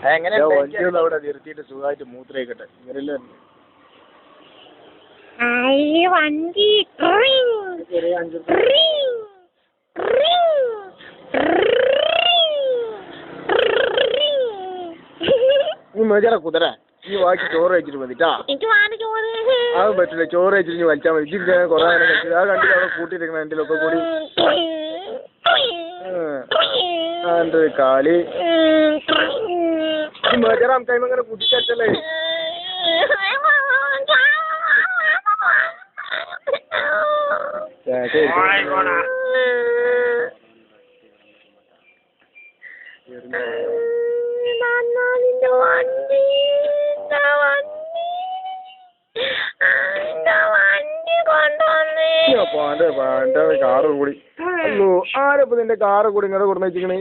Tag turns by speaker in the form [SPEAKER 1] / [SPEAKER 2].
[SPEAKER 1] വണ്ടിയൊന്നും അവിടെ നിർത്തിയിട്ട് സുഖമായിട്ട് മൂത്രയിക്കട്ടെ ഇങ്ങനെയല്ലേ
[SPEAKER 2] വണ്ടി
[SPEAKER 1] നീ മേജാറ കുതിര നീ ബാക്കി ചോറ് കഴിച്ചിട്ട് മതിട്ടാ. അത് പറ്റില്ല, ചോറ് കഴിച്ചിട്ട് വലിച്ചാൽ മതി. ഇതിന്റെ കുറെ നേരം കഴിച്ചത് ആ കണ്ടിട്ട് അവിടെ കൂട്ടിയിരിക്കണ എന്തിലൊക്കെ കൂടി എന്റെ കാലി മേജാറ ടൈം അങ്ങനെ കുട്ടിച്ചല്ലേ. കാറ് കൂടി ആരപ്പോ നിന്റെ കാറ് കൂടി ഇങ്ങനെ കൊടുന്ന് വെച്ചിക്കണേ.